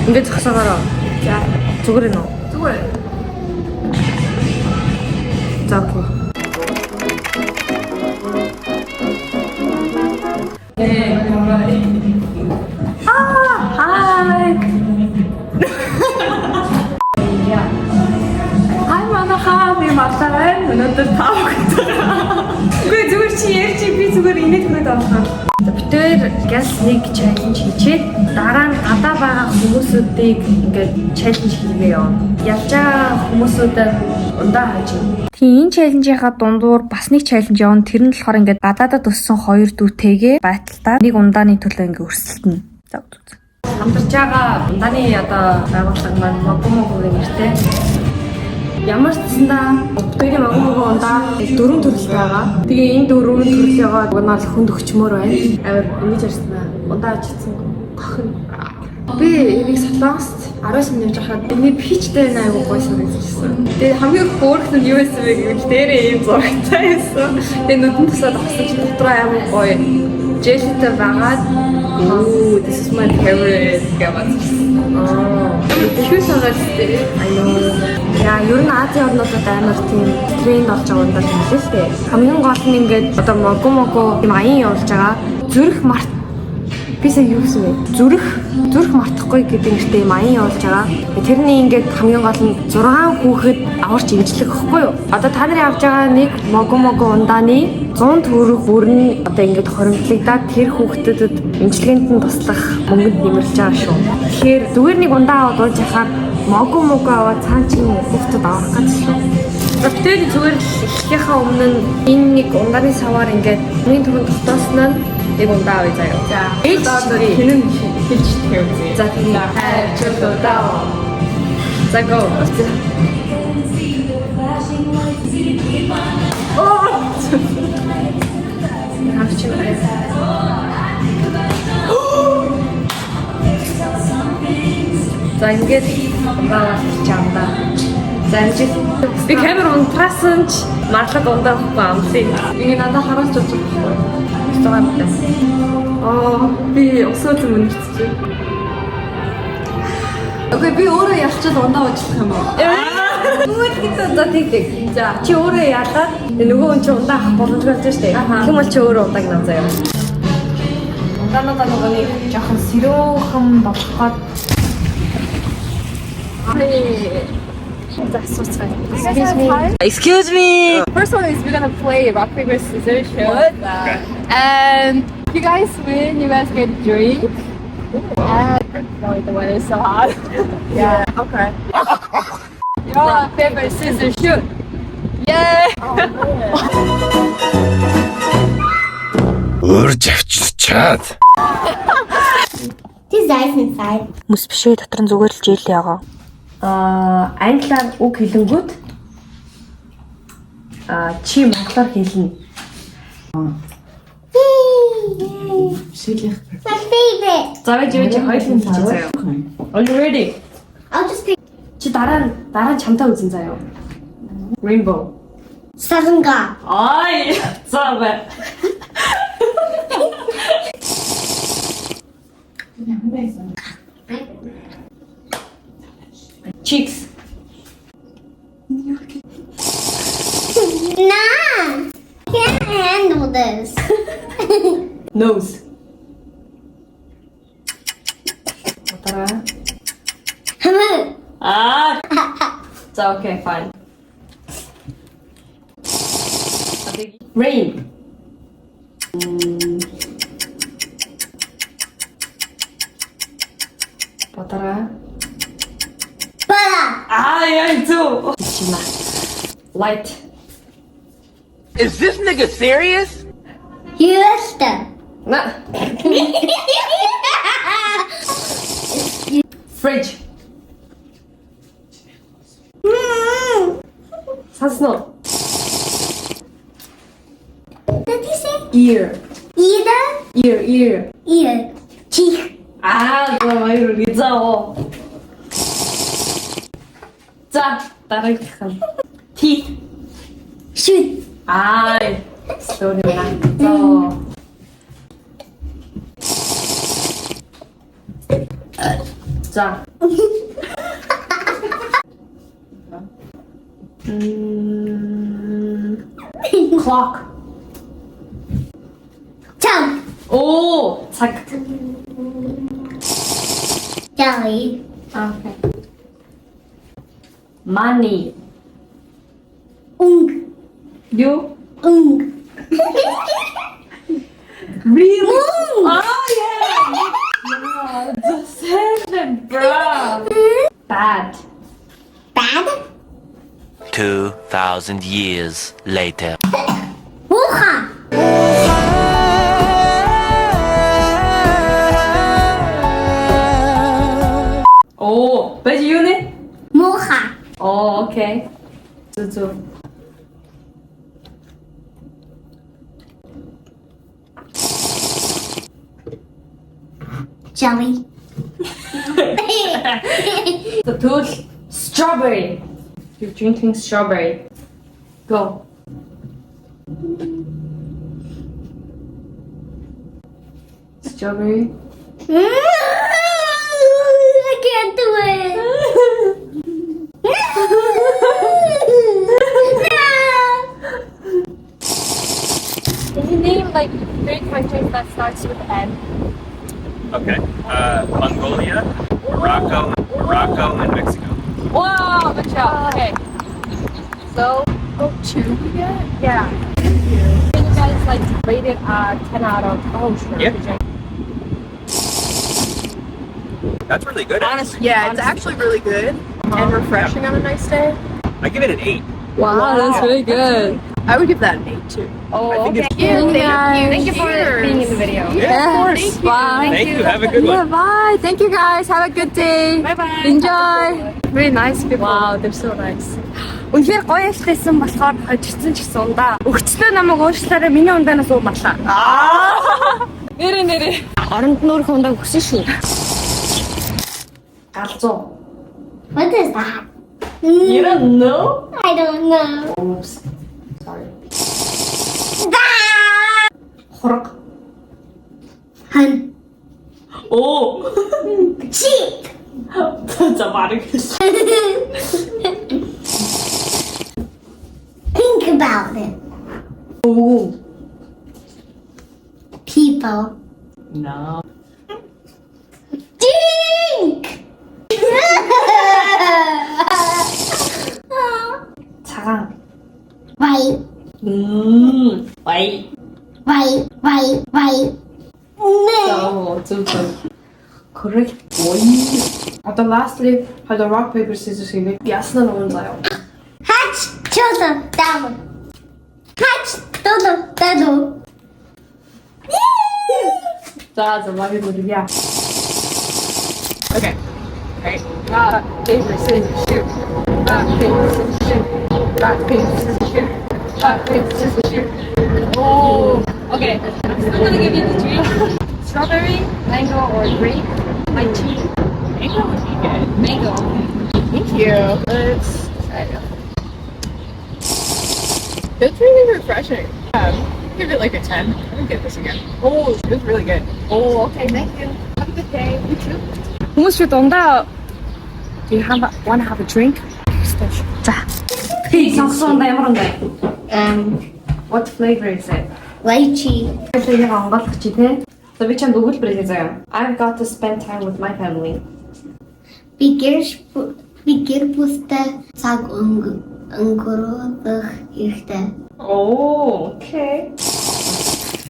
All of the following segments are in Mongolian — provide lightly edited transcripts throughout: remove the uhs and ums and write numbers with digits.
ингээд зогсоогоороо. За. Зүгээр ээ нөө. Зүгээр. За окей. Hi. Хай манайхаа би мартаа өнөөдөр тав гэдэг. Үгүй зүгээр чи ярьж би зүгээр инээд хөнөд авах. Битээр газ нэг чаленж хийчээд дараа нь гадаа байгаа хүмүүсүүдийг ингээд чаленж хийгээ яваа. Явж байгаа хүмүүсүүдэд ундаа хажиг. Тийм энэ чаленжийнхаа дундуур бас нэг чаленж явна. Тэр нь болохоор ингээд гадаадад өссөн хоёр дүүтэйгээ байталтаа нэг ундааны төлөө ингээд өрсөлдөнө. За үзүүз. Хамтарч байгаа ундааны одоо байгууллага маань Могомогогийн нэртэй. Ямар ч зэндаа бүгдийн Могомого ундаа 4 төрөл байгаа. Тэгээ энэ 4 төрлөөгөө угнаа хүнд өгчмөр байна. Амар ингэж ярьсан ундаа ажицсан гохин. Би энийг Солонгост 10 сар явж байхад миний пичтэй айгу гоё санагдчихсан. Тэгээ хамгийн хөөрхөн нь юу байсан бэ гэвэл дээрээ ийм зурагтай байсан. Тэгээ нүдэн тусаад авсан чи дотроо амар гоё. Jellyтэй байгаад oh this is my favorite гэвэж. Юу санагдав? Аюу. Яа, ер нь Азийн орнуудад амар тийм тренд болж байгаа юм даа юм л дээ. Хамгийн гол нь ингээд одоо Могомого тийм аян явуулж байгаа. Зүрх март бисаа юу гэсэн бэ? Зүрх мартахгүй гэдэг нэртэй юм аян явуулж байгаа. Тэрний ингээд хамгийн гол нь 6 хүүхэд аварч ивжлэх гэхгүй юу? Одоо та нарын авж байгаа нэг Могомого ундааны 100 төгрөг бүрэн одоо ингээд хоримтлагдаад тэр хүүхдэд имчилгээнд нь туслах мөнгөнд нэмэрлж байгаа шүү. Тэгэхээр зүгээр нэг ундаа аваад ууж яхаар Могомого аваад цаан чинь хүүхдэд авах гэж шүү. Тэр зүгээр эхлэхийнхаа өмнө энэ нэг ундааны саваар ингээд миний түрүүнд тогтоосноо нэг ундаа авъя заяа. За. Одоо хинэн хэлж тавья. За тийм. Чөлөөдөө. За go. За ингээд ундаа чамда. За амжиг би камер унтрасан ч марлаг ундаа авахгүй амсын. Ингээ надад харуулж байгаа байхгүй. Стогамтай. Би өсөөд юм нэрчээ. Окей, би өөрөө ялчаад ундаа уучлах юм уу? Бүгд за тийх. За чи өөрөө яалаа. Нөгөө хүн чи ундаа авах боломжтой байна шүү дээ. Тэгм бол чи өөрөө ундааг нав заяа. Ундаануудаа нөгөө нэг жоохон сэрүүхэн болгоход Excuse me. First one is we're gonna play rock paper scissors show. Okay. And if you guys win, you guys get a drink. The weather is so hot. Yeah. Okay. Rock paper scissors shoot. Yay! Урж авчирчаад. This ice inside. Мөс бишээ дотор нь зүгээр л жийл ягаа. англиар үг хэлэнгүүт чи монголоор хэлнэ. My favorite. За байж хоёулын хэлж заяа. Are you ready? I'll just pick Чи дараа нь чамтай үзэн заяа. Rainbow. Saranga. Ай, за бай. Cheeks. Nah. Can't handle this. Nose. Тара. So okay, fine. Rain. Тара. Yeah, too. Light. Is this nigga serious? Houston. Nah. Fridge. Sasno. What did you say? Ear. Either. Ear. Ear. Cheek. 너 많이 놀리죠? 자, 다른 칸. Teeth. Shoot. 소리 났죠? За. Clock. Jump. 오, цаг. Jelly. Okay. Money. Ung. You? Ung. Really? Ung. Oh yeah. The seven, bro. Bad. Bad. 2,000 years later. Wuha. 오, but unit? Mocha. 어, 오케이. 쭈쭈. Jelly. The tooth. Strawberry. You're drinking strawberry. Go. Strawberry. I can't do it. Can you name like 3 countries that starts with N? Okay. Mongolia, Morocco, and Mexico. Wow, good job. Okay. So, go 2 again? Yeah. Can you guys like rate it 10 out of, oh sure. Yeah. That's really good. Yeah, it's actually really good and refreshing on a nice day. I give it an 8. Wow, that's really good. I would give that an 8 too. Oh, I think okay. it's Thank you for being in the video. Yes. Bye. Thank you. Have a good one. Bye. Thank you guys. Have a good day. Bye-bye. Enjoy. Very nice people. Wow, they're so nice. Үнэхээр гоё ялтайсан болохоор хожигдсан ч гэсэн ундаа. Өгчлөө намайг уушлаараа миний ундаанаас уумаалаа. Нэрэ. Оронд нуурх ундаа өгсөн шүү. Галзуу. What is that? You don't know? I don't know. Oops. Sorry. Ah! Хураг. Hun. Оо. Cheap. За барыг. Think about it. Оо. People. No. Drink. 차강. Wait. Wait. Wait. No. Oh, 좀. Correct. Одоо lastly, how the rock paper scissors хийх. Ясна нь заяа. Hatch. Children. Down. Hatch. Dodo. За багийн үргэлээ. Okay. Right. Rock, paper, scissors, shoot. Rock, paper, scissors, shoot. Rock, paper, scissors, shoot. Rock, paper, scissors, shoot. Oh. Okay. I'm still gonna give you the drink. Strawberry, mango, or grape. Lychee. Mango would be good. Mango. Thank you. Let's try it. It's really refreshing. Give it like a 10. I would get this again. Oh, it was really good. Oh, okay. Thank you. Have a good day. You too. хүмүүс бид ундаа do you wanna have a drink? За. Сонгосон ундаа ямар ундаа? What flavor is it? Lychee. Флейвер онгойлгох чи тий. За би чамд өгүүлбэр хийе заяа. I've got to spend time with my family. Бигэр бүстэй цаг өнгөрөх хэрэгтэй. Oh, okay.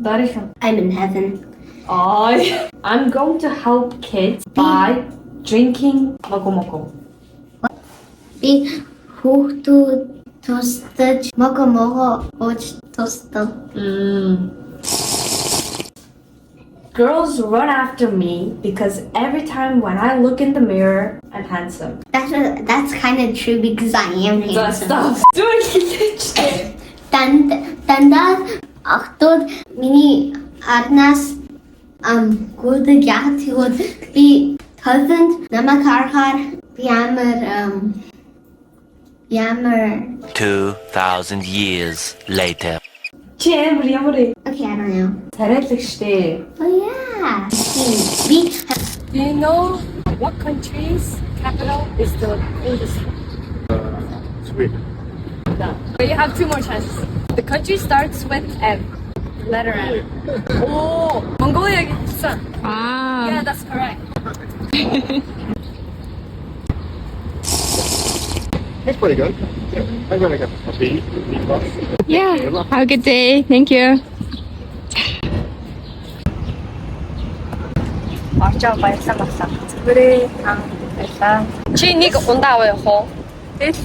Дарихан. I'm in heaven. I'm going to help kids by drinking mogo. Би хүүхдүүд тусдаж мого ууж тусдаг. Girls run after me because every time when I look in the mirror, I'm handsome. That's kind of true because I am handsome. Stop doing it. Дандаа охтууд миний арнаас гүдэг яа тэгвэл би хозонд намайг харахаар би ямар 2,000 years later. Ямар Okay, I don't know. тариалаг штэ. Oh yeah. Би Do you know What country's capital is the oldest? Sweden. No. But you have two more chances. The country starts with M. Letter M. Oh, Mongolia. Аа. Yeah, that's correct. That's pretty good. Yeah, I'm gonna get a B. Yeah. Have a good day. Thank you. Орчоо баярлалаа боллоо. Зүгээрээ баярлалаа. Чи нэг ундаа аваа явах уу? Тэгэл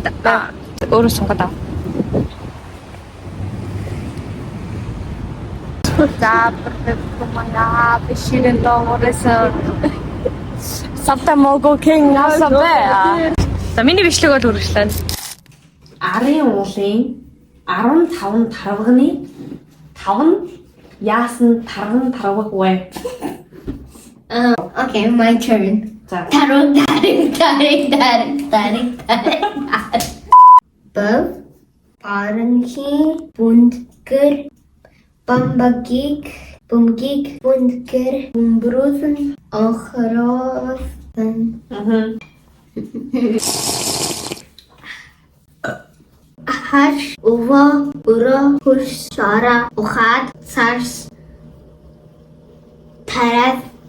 өөрөө сунгад ав. За мана биширэн доогоорсон. Савта мого кен асабэ. За миний бичлэг бол үргэлжлэн. Арын уулын 15 тарвагны 5 нь яасан тарган тарваггүй. Okay, my turn. За. Tarot, Böv, Parenhi, Bundker, Bambagig, Bumgig, Bundker, Bumbrusen, Ochrosen. Hash, Uva, Ura, Hush, Shara, Uchad, Sars,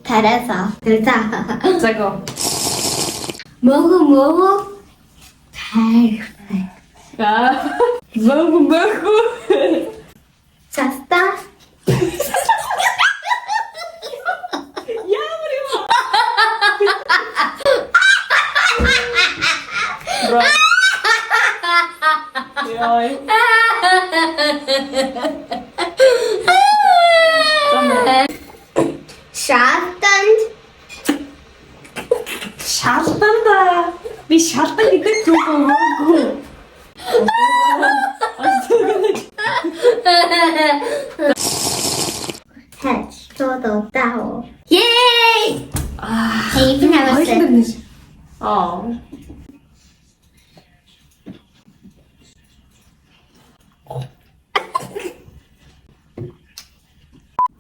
Teresa. За го. Mogu. Perfect. Мөгөө. Sasta. Шалтанда. Би шалтан гэдэг зүг өгөөгүй. Hedge. Todo. Dao. Yay! Hey, you can have a sip.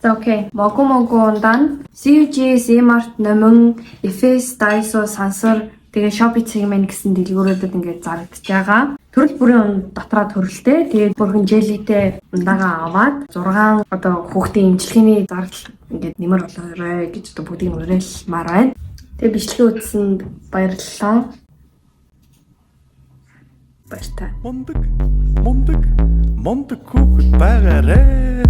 За окей. Могу ундаан CG, Smart номин, FS, Daiso, Sansor тэгээ Shopee segment гэсэн дэлгүүрүүдэд ингээд зарагдаж байгаа. Төрөл бүрийн дотроо төрөлтэй. Тэгээд бүрхэн jellyтэй ундаага аваад 6 одоо хүүхдийн эмчилгээний зардал ингээд нэмэр болоорой гэж одоо бүгдийг уриалмаар байна. Тэгээд бичлэгээ үзсэнд баярлалаа. Баяртай. Мондөг хүүхэд байгаарэ.